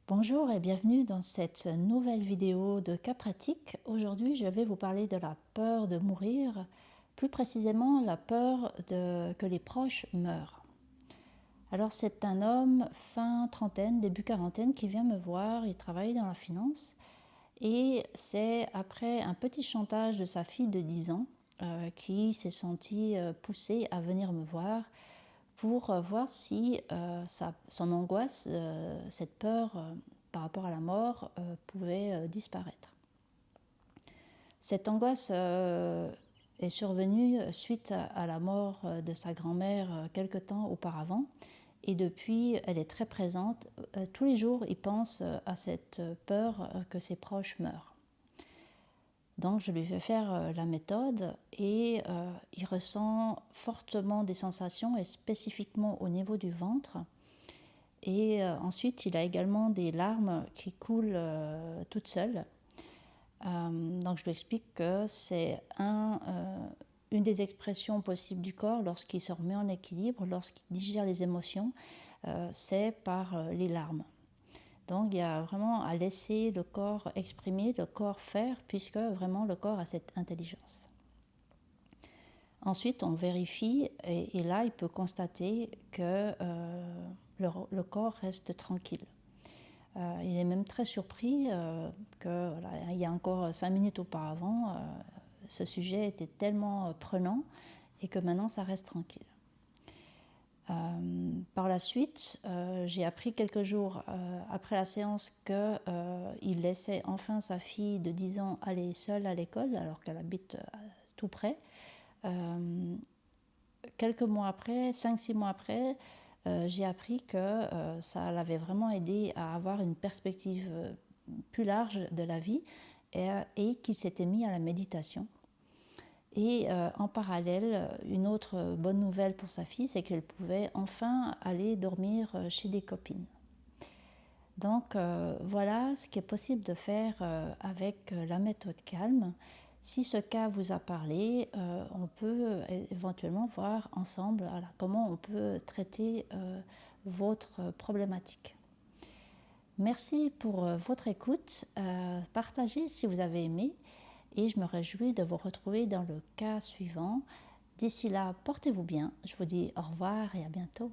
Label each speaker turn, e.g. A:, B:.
A: Bonjour et bienvenue dans cette nouvelle vidéo de cas pratique. Aujourd'hui, je vais vous parler de la peur de mourir, plus précisément la peur que les proches meurent. Alors c'est un homme fin trentaine, début quarantaine qui vient me voir, il travaille dans la finance et c'est après un petit chantage de sa fille de 10 ans qui s'est senti poussée à venir me voir pour voir si son angoisse, cette peur par rapport à la mort, pouvait disparaître. Cette angoisse est survenue suite à la mort de sa grand-mère quelque temps auparavant, et depuis, elle est très présente. Tous les jours, il pense à cette peur que ses proches meurent. Donc je lui fais faire la méthode et il ressent fortement des sensations, et spécifiquement au niveau du ventre. Et ensuite, il a également des larmes qui coulent toutes seules. Donc je lui explique que c'est une des expressions possibles du corps lorsqu'il se remet en équilibre, lorsqu'il digère les émotions, c'est par les larmes. Donc il y a vraiment à laisser le corps exprimer, le corps faire, puisque vraiment le corps a cette intelligence. Ensuite, on vérifie et là, il peut constater que le corps reste tranquille. Il est même très surpris que, voilà, il y a encore 5 minutes auparavant, ce sujet était tellement prenant et que maintenant, ça reste tranquille. Par la suite, j'ai appris quelques jours après la séance qu'il laissait enfin sa fille de 10 ans aller seule à l'école alors qu'elle habite tout près. Quelques mois après, 5-6 mois après, j'ai appris que ça l'avait vraiment aidé à avoir une perspective plus large de la vie et qu'il s'était mis à la méditation. Et en parallèle, une autre bonne nouvelle pour sa fille, c'est qu'elle pouvait enfin aller dormir chez des copines. Donc voilà ce qui est possible de faire avec la méthode calme. Si ce cas vous a parlé, on peut éventuellement voir ensemble comment on peut traiter votre problématique. Merci pour votre écoute. Partagez si vous avez aimé et je me réjouis de vous retrouver dans le cas suivant. D'ici là, portez-vous bien. Je vous dis au revoir et à bientôt.